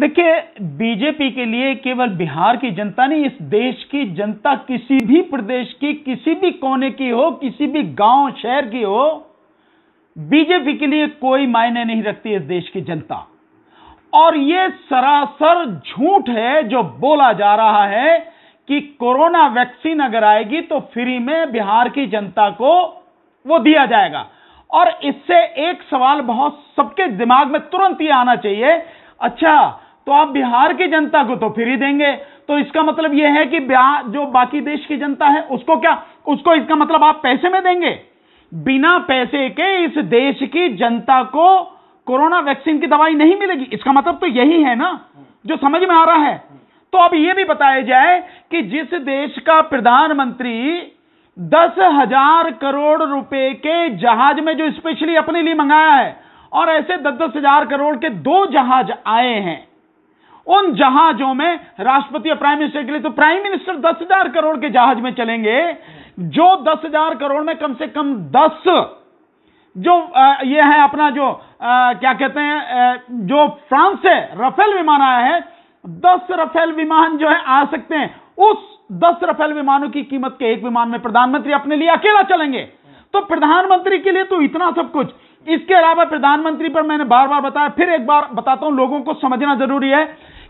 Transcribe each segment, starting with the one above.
देखिए, बीजेपी के लिए केवल बिहार की जनता नहीं, इस देश की जनता, किसी भी प्रदेश की, किसी भी कोने की हो, किसी भी गांव शहर की हो, बीजेपी के लिए कोई मायने नहीं रखती इस देश की जनता। और यह सरासर झूठ है जो बोला जा रहा है कि कोरोना वैक्सीन अगर आएगी तो फ्री में बिहार की जनता को वो दिया जाएगा। और इससे एक सवाल बहुत सबके दिमाग में तुरंत ही आना चाहिए, अच्छा तो आप बिहार की जनता को तो फ्री देंगे, तो इसका मतलब यह है कि बिहार जो बाकी देश की जनता है उसको क्या, उसको इसका मतलब आप पैसे में देंगे? बिना पैसे के इस देश की जनता को कोरोना वैक्सीन की दवाई नहीं मिलेगी, इसका मतलब तो यही है ना जो समझ में आ रहा है। तो अब यह भी बताया जाए कि जिस देश का प्रधानमंत्री 10,000 करोड़ रुपए के जहाज में जो स्पेशली अपने लिए मंगाया है, और ऐसे 10,000 करोड़ के 2 जहाज आए हैं, उन जहाजों में राष्ट्रपति और प्राइम मिनिस्टर के लिए, तो प्राइम मिनिस्टर 10,000 करोड़ के जहाज में चलेंगे, जो 10,000 करोड़ में कम से कम 10 जो ये है अपना जो क्या कहते हैं, जो फ्रांस से राफेल विमान आया है, 10 राफेल विमान जो है आ सकते हैं, उस 10 राफेल विमानों की कीमत के एक विमान में प्रधानमंत्री अपने लिए अकेला चलेंगे। तो प्रधानमंत्री के लिए तो इतना सब कुछ। इसके अलावा प्रधानमंत्री पर मैंने बार बार बताया, फिर एक बार बताता हूं, लोगों को समझना जरूरी है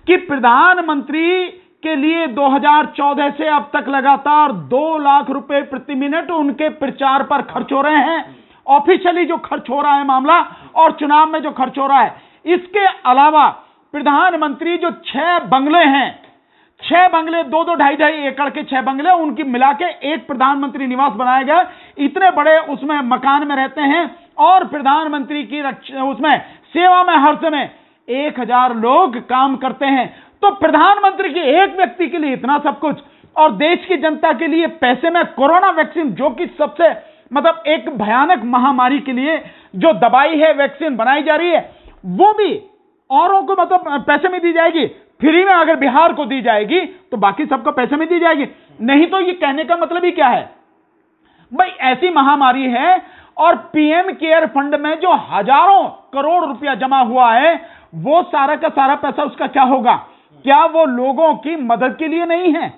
कि प्रधानमंत्री के लिए 2014 से अब तक लगातार 2 लाख रुपए प्रति मिनट उनके प्रचार पर खर्च हो रहे हैं, ऑफिशियली जो खर्च हो रहा है मामला, और चुनाव में जो खर्च हो रहा है। इसके अलावा प्रधानमंत्री जो 6 बंगले हैं, 6 बंगले, 2-2, 2.5 एकड़ के 6 बंगले, उनकी मिला के एक प्रधानमंत्री निवास बनाया गया, इतने बड़े उसमें मकान में रहते हैं, और प्रधानमंत्री की उसमें सेवा में हर समय 1,000 लोग काम करते हैं। तो प्रधानमंत्री के एक व्यक्ति के लिए इतना सब कुछ, और देश की जनता के लिए पैसे में कोरोना वैक्सीन, जो कि सबसे मतलब एक भयानक महामारी के लिए जो दवाई है, वैक्सीन बनाई जा रही है, वो भी औरों को मतलब पैसे में दी जाएगी, फ्री में अगर बिहार को दी जाएगी तो बाकी सबको पैसे में दी जाएगी। नहीं तो ये कहने का मतलब ही क्या है भाई, ऐसी महामारी है, और पीएम केयर फंड में जो हजारों करोड़ रुपया जमा हुआ है, वो सारा का सारा पैसा उसका क्या होगा? क्या वो लोगों की मदद के लिए नहीं है?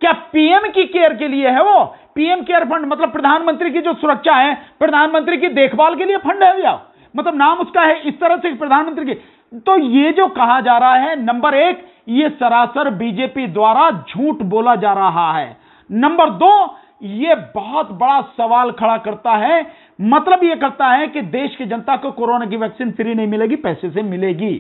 क्या पीएम की केयर के लिए है? वो पीएम केयर फंड मतलब प्रधानमंत्री की जो सुरक्षा है, प्रधानमंत्री की देखभाल के लिए फंड है भैया, मतलब नाम उसका है इस तरह से प्रधानमंत्री की। तो ये जो कहा जा रहा है, नंबर 1, ये सरासर बीजेपी द्वारा झूठ बोला जा रहा है। नंबर 2, ये बहुत बड़ा सवाल खड़ा करता है, मतलब ये करता है कि देश की जनता को कोरोना की वैक्सीन फ्री नहीं मिलेगी, पैसे से मिलेगी।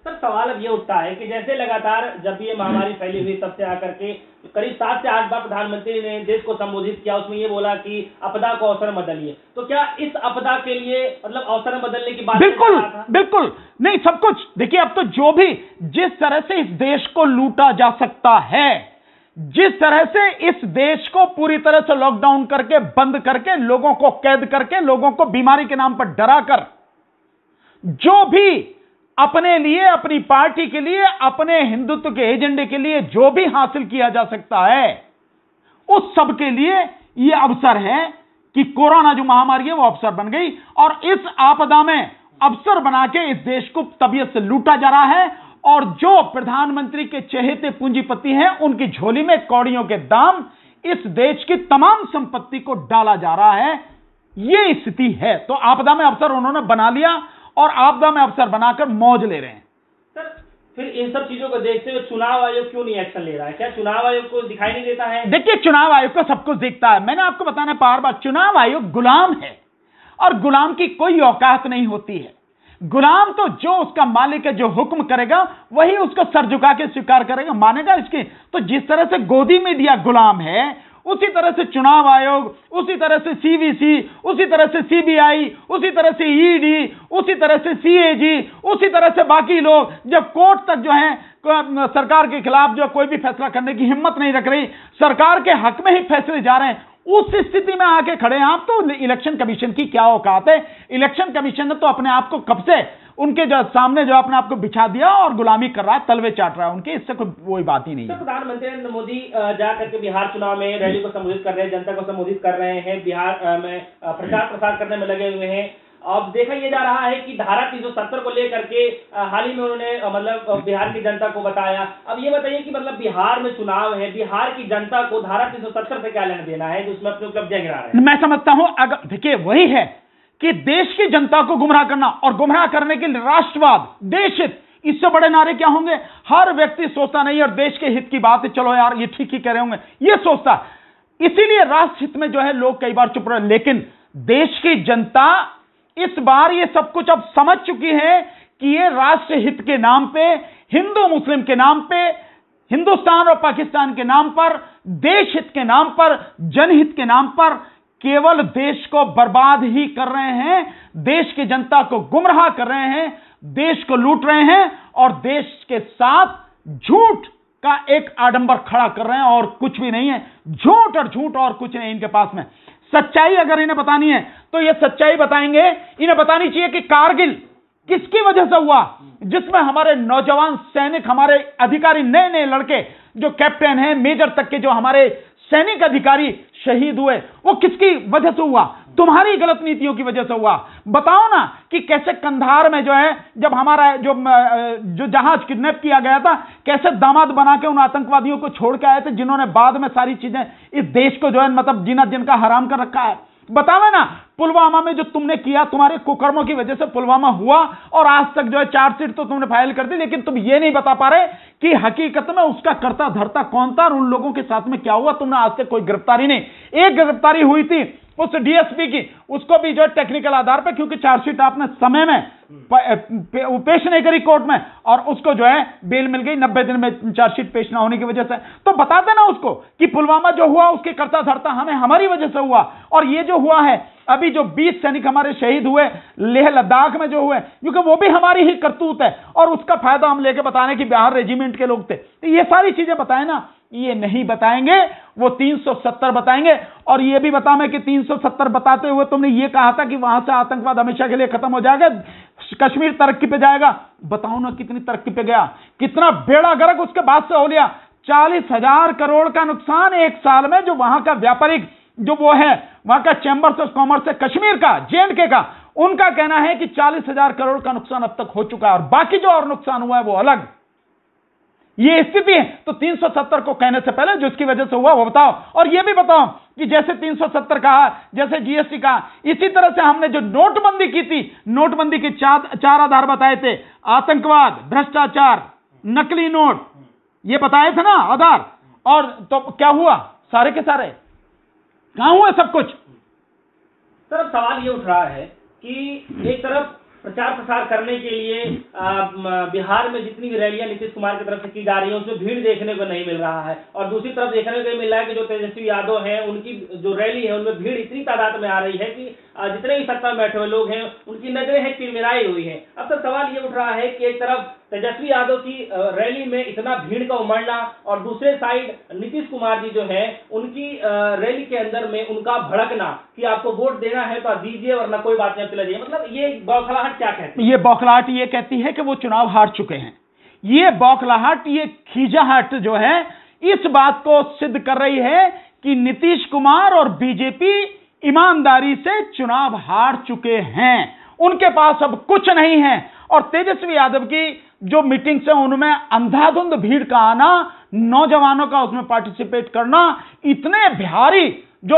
सर सवाल अब ये उठता है कि जैसे लगातार जब ये महामारी फैली हुई तब से आकर के करीब 7 से 8 बार प्रधानमंत्री ने देश को संबोधित किया, उसमें ये बोला कि आपदा को अवसर में बदलिए, तो क्या इस आपदा के लिए मतलब अवसर में बदलने की बात? बिल्कुल बिल्कुल नहीं, सब कुछ देखिए, अब तो जो भी जिस तरह से इस देश को लूटा जा सकता है, जिस तरह से इस देश को पूरी तरह से लॉकडाउन करके, बंद करके, लोगों को कैद करके, लोगों को बीमारी के नाम पर डरा कर, जो भी अपने लिए, अपनी पार्टी के लिए, अपने हिंदुत्व के एजेंडे के लिए जो भी हासिल किया जा सकता है, उस सब के लिए यह अवसर है कि कोरोना जो महामारी है वो अवसर बन गई, और इस आपदा में अवसर बना के इस देश को तबीयत से लूटा जा रहा है, और जो प्रधानमंत्री के चहेते पूंजीपति हैं, उनकी झोली में कौड़ियों के दाम, इस देश की तमाम संपत्ति को डाला जा रहा है। यह स्थिति है। तो आपदा में अवसर उन्होंने बना लिया, और आपदा में अवसर बनाकर मौज ले रहे हैं। सर फिर इन सब चीजों को देखते हुए चुनाव आयोग क्यों नहीं एक्शन ले रहा है? क्या चुनाव आयोग को दिखाई नहीं देता है? देखिए, चुनाव आयोग को सब कुछ दिखता है। मैंने आपको बताना बार बार, चुनाव आयोग गुलाम है, और गुलाम की कोई औकात नहीं होती है। गुलाम तो जो उसका मालिक है, जो हुक्म करेगा वही उसको सर झुका के स्वीकार करेगा, मानेगा इसकी। तो जिस तरह से गोदी मीडिया गुलाम है, उसी तरह से चुनाव आयोग, उसी तरह से सीवीसी, उसी तरह से सीबीआई, उसी तरह से ईडी, उसी तरह से सीएजी, उसी तरह से बाकी लोग, जब कोर्ट तक जो है सरकार के खिलाफ जो कोई भी फैसला करने की हिम्मत नहीं रख रही, सरकार के हक में ही फैसले जा रहे हैं, उस स्थिति में आके खड़े हैं आप। तो इलेक्शन कमीशन की क्या औकात है? इलेक्शन कमीशन ने तो अपने आप को कब से उनके जो सामने जो अपने आप को बिछा दिया और गुलामी कर रहा है, तलवे चाट रहा है उनके, इससे कोई बात ही नहीं है। प्रधानमंत्री नरेंद्र मोदी जाकर के बिहार चुनाव में रैली को संबोधित कर रहे हैं, जनता को संबोधित कर रहे हैं, बिहार में प्रचार प्रसार करने में लगे हुए हैं। अब देखा यह जा रहा है कि धारा 370 को लेकर के हाल ही में उन्होंने मतलब बिहार की जनता को बताया। अब ये बताइए कि मतलब बिहार में चुनाव है, बिहार की जनता को धारा 370 से क्या लेना देना है जो उसमें अपनी उपलब्धियां गिरा रहे हैं? मैं समझता हूं, अगर देखिए वही है कि देश की जनता को गुमराह करना, और गुमराह करने के लिए राष्ट्रवाद, देश हित, इससे बड़े नारे क्या होंगे? हर व्यक्ति सोचता नहीं और देश के हित की बात है, चलो यार ये ठीक ही कह रहे होंगे, ये सोचता। इसीलिए राष्ट्र हित में जो है लोग कई बार चुप रहे। लेकिन देश की जनता इस बार ये सब कुछ अब समझ चुकी है कि ये राष्ट्र हित के नाम पे, हिंदू मुस्लिम के नाम पे, हिंदुस्तान और पाकिस्तान के नाम पर, देश हित के नाम पर, जनहित के नाम पर केवल देश को बर्बाद ही कर रहे हैं, देश की जनता को गुमराह कर रहे हैं, देश को लूट रहे हैं और देश के साथ झूठ का एक आडंबर खड़ा कर रहे हैं और कुछ भी नहीं है। झूठ और झूठ और कुछ नहीं इनके पास में। सच्चाई अगर इन्हें बतानी है तो ये सच्चाई बताएंगे। इन्हें बतानी चाहिए कि कारगिल किसकी वजह से हुआ, जिसमें हमारे नौजवान सैनिक, हमारे अधिकारी, नए नए लड़के जो कैप्टन हैं, मेजर तक के जो हमारे सैनिक अधिकारी शहीद हुए, वो किसकी वजह से हुआ? तुम्हारी गलत नीतियों की वजह से हुआ। बताओ ना कि कैसे कंधार में जो है, जब हमारा जो जहाज किडनैप किया गया था, कैसे दामाद बना के उन आतंकवादियों को छोड़ के आए थे जिन्होंने बाद में सारी चीजें इस देश को जो है मतलब जीना जिनका हराम कर रखा है। बताओ ना, पुलवामा में जो तुमने किया, तुम्हारे कुकर्मों की वजह से पुलवामा हुआ और आज तक जो है चार्जशीट तो तुमने फाइल कर दी, लेकिन तुम ये नहीं बता पा रहे कि हकीकत में उसका करता धरता कौन था और उन लोगों के साथ में क्या हुआ। तुमने आज तक कोई गिरफ्तारी नहीं। एक गिरफ्तारी हुई थी उस डीएसपी की, उसको भी जो है टेक्निकल आधार पर, क्योंकि चार्जशीट आपने समय में पेश नहीं करी कोर्ट में और उसको जो है बेल मिल गई 90 दिन में चार्जशीट पेश ना होने की वजह से। तो बता देना उसको कि पुलवामा जो हुआ उसके करता धरता हमें हमारी वजह से हुआ। और ये जो हुआ है अभी, जो 20 सैनिक हमारे शहीद हुए लेह लद्दाख में जो हुए, क्योंकि वो भी हमारी ही करतूत है और उसका फायदा हम लेके बताने कि बिहार रेजिमेंट के लोग थे। तो ये सारी चीजें बताए ना, ये नहीं बताएंगे, वो 370 बताएंगे। और ये भी बता मैं कि 370 बताते हुए तुमने ये कहा था कि वहां से आतंकवाद हमेशा के लिए खत्म हो जाएगा, कश्मीर तरक्की पे जाएगा। बताओ ना कितनी तरक्की पे गया, कितना बेड़ा गर्क उसके बाद से हो लिया। 40,000 करोड़ का नुकसान एक साल में, जो वहां का व्यापारिक जो वो है, वहां का चैंबर्स ऑफ कॉमर्स है कश्मीर का, जेएंडके का, उनका कहना है कि 40,000 करोड़ का नुकसान अब तक हो चुका है और बाकी जो और नुकसान हुआ है वो अलग। ये स्थिति है। तो 370 को कहने से पहले जो इसकी वजह से हुआ वो बताओ। और ये भी बताओ कि जैसे 370 कहा, जैसे जीएसटी कहा, इसी तरह से हमने जो नोटबंदी की थी, नोटबंदी के चार आधार बताए थे, आतंकवाद, भ्रष्टाचार, नकली नोट, ये बताए थे ना आधार। और तो क्या हुआ? सारे के सारे कहां हुआ सब कुछ? सर अब सवाल ये उठ रहा है कि एक तरफ प्रचार प्रसार करने के लिए बिहार में जितनी भी रैलियां नीतीश कुमार की तरफ से की जा रही है उसमें भीड़ देखने को नहीं मिल रहा है, और दूसरी तरफ देखने को मिल रहा है कि जो तेजस्वी यादव हैं उनकी जो रैली है उनमें भीड़ इतनी तादाद में आ रही है कि जितने भी सत्ता में बैठे हुए लोग हैं उनकी नजरें हैं तिरमिराई हुई हैं। अब तक सवाल ये उठ रहा है कि एक तरफ तेजस्वी यादव की रैली में इतना भीड़ का उमड़ना और दूसरे साइड नीतीश कुमार जी जो है उनकी रैली के अंदर में उनका भड़कना कि आपको वोट देना है तो दीजिए वरना कोई बात नहीं चले जाइए। मतलब ये बौखलाहट क्या कहती है? ये बौखलाहट ये कहती है कि वो चुनाव हार चुके हैं। ये बौखलाहट, ये खींचाहट जो है इस बात को सिद्ध कर रही है कि नीतीश कुमार और बीजेपी ईमानदारी से चुनाव हार चुके हैं, उनके पास अब कुछ नहीं है। और तेजस्वी यादव की जो मीटिंग्स है उनमें अंधाधुंध भीड़ का आना, नौजवानों का उसमें पार्टिसिपेट करना, इतने भारी जो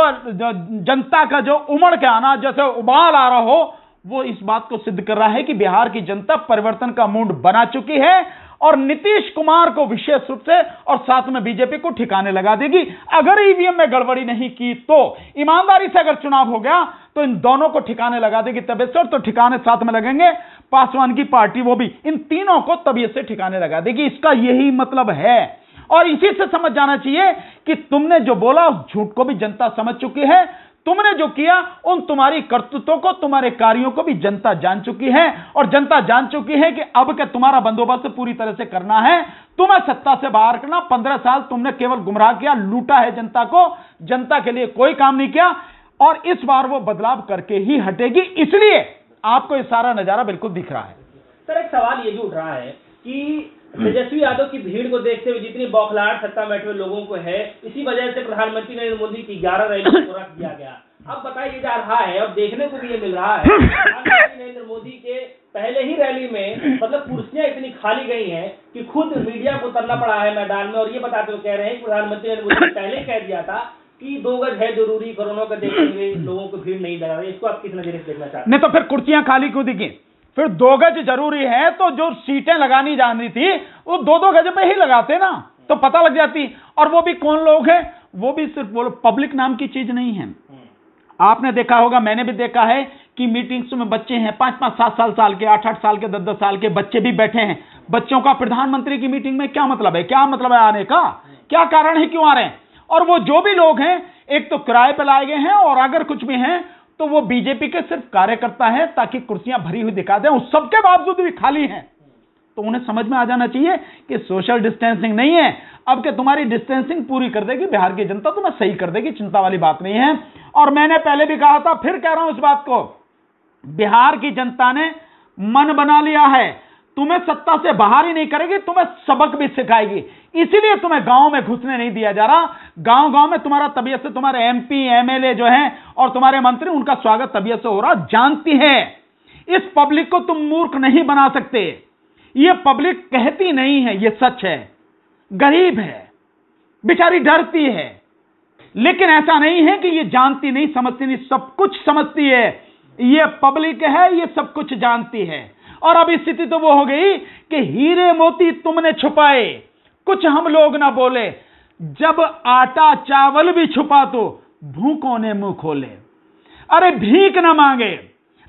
जनता का जो उमड़ के आना, जैसे उबाल आ रहा हो, वो इस बात को सिद्ध कर रहा है कि बिहार की जनता परिवर्तन का मूड बना चुकी है और नीतीश कुमार को विशेष रूप से और साथ में बीजेपी को ठिकाने लगा देगी। अगर ईवीएम में गड़बड़ी नहीं की तो, ईमानदारी से अगर चुनाव हो गया तो इन दोनों को ठिकाने लगा देगी तबीयत से, तो ठिकाने साथ में लगेंगे पासवान की पार्टी, वो भी इन तीनों को तबीयत से ठिकाने लगा देगी। इसका यही मतलब है। और इसी से समझ जाना चाहिए कि तुमने जो बोला उस झूठ को भी जनता समझ चुकी है, तुमने जो किया उन तुम्हारी करतूतों को, तुम्हारे कार्यों को भी जनता जान चुकी है। और जनता जान चुकी है कि अब क्या तुम्हारा बंदोबस्त पूरी तरह से करना है, तुम्हें सत्ता से बाहर करना। 15 साल तुमने केवल गुमराह किया, लूटा है जनता को, जनता के लिए कोई काम नहीं किया और इस बार वो बदलाव करके ही हटेगी। इसलिए आपको ये सारा नजारा बिल्कुल दिख रहा है। सर एक सवाल ये भी उठ रहा है कि तेजस्वी यादव की भीड़ को देखते हुए जितनी बौखलाहट सत्ता में बैठे हुए लोगों को है, इसी वजह से प्रधानमंत्री नरेंद्र मोदी की 11 रैलियों को रख दिया गया। अब बताइए जा रहा है, अब देखने को भी ये मिल रहा है प्रधानमंत्री नरेंद्र मोदी के पहले ही रैली में मतलब कुर्सियां इतनी खाली गई हैं कि खुद मीडिया को उतरना पड़ा है मैदान में, और ये बताते हुए कह रहे हैं कि प्रधानमंत्री नरेंद्र मोदी ने पहले कह दिया था कि 2 गज है जरूरी, कोरोना को देखते हुए लोगों को भीड़ नहीं लगा रही। इसको आप किस नजरिए से देखना चाहते हैं? नहीं तो फिर कुर्सियां खाली क्यों दिखी? फिर 2 गज जरूरी है तो जो सीटें लगानी जानी थी वो 2-2 गज पे ही लगाते ना, तो पता लग जाती। और वो भी कौन लोग हैं? वो भी सिर्फ वो पब्लिक नाम की चीज नहीं है। आपने देखा होगा, मैंने भी देखा है कि मीटिंग्स में बच्चे हैं 5-5, 7-7 साल के, 8-8 साल के, 10-10 साल के बच्चे भी बैठे हैं। बच्चों का प्रधानमंत्री की मीटिंग में क्या मतलब है? क्या मतलब है आने का? क्या कारण है, क्यों आ रहे हैं? और वो जो भी लोग हैं एक तो किराए पे लाए गए हैं, और अगर कुछ भी हैं तो वो बीजेपी के सिर्फ कार्यकर्ता हैं ताकि कुर्सियां भरी हुई दिखा दें, उस सबके बावजूद भी खाली हैं। तो उन्हें समझ में आ जाना चाहिए कि सोशल डिस्टेंसिंग नहीं है, अब कि तुम्हारी डिस्टेंसिंग पूरी कर देगी बिहार की जनता, तुम्हें सही कर देगी, चिंता वाली बात नहीं है। और मैंने पहले भी कहा था, फिर कह रहा हूं इस बात को, बिहार की जनता ने मन बना लिया है, तुम्हें सत्ता से बाहर ही नहीं करेगी, तुम्हें सबक भी सिखाएगी। इसीलिए तुम्हें गांव में घुसने नहीं दिया जा रहा। गांव गांव में तुम्हारा तबीयत से, तुम्हारे एमपी एमएलए जो हैं और तुम्हारे मंत्री, उनका स्वागत तबीयत से हो रहा, जानती है। इस पब्लिक को तुम मूर्ख नहीं बना सकते। ये पब्लिक कहती नहीं है, ये सच है, गरीब है, बेचारी डरती है, लेकिन ऐसा नहीं है कि ये जानती नहीं, समझती नहीं, सब कुछ समझती है। ये पब्लिक है, ये सब कुछ जानती है। और अब स्थिति तो वो हो गई कि हीरे मोती तुमने छुपाए, कुछ हम लोग ना बोले, जब आटा चावल भी छुपा तो भूखों ने मुंह खोले। अरे भीख ना मांगे,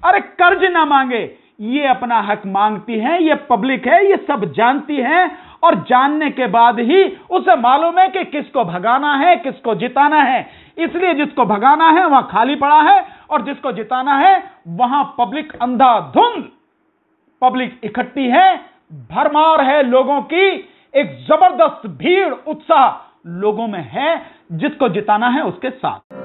अरे कर्ज ना मांगे, ये अपना हक मांगती है, ये पब्लिक है, ये सब जानती है। और जानने के बाद ही उसे मालूम है कि किसको भगाना है, किसको जिताना है। इसलिए जिसको भगाना है वहां खाली पड़ा है, और जिसको जिताना है वहां पब्लिक अंधाधुंध पब्लिक इकट्ठी है, भरमार है लोगों की, एक जबरदस्त भीड़ उत्साह लोगों में है, जिसको जिताना है उसके साथ।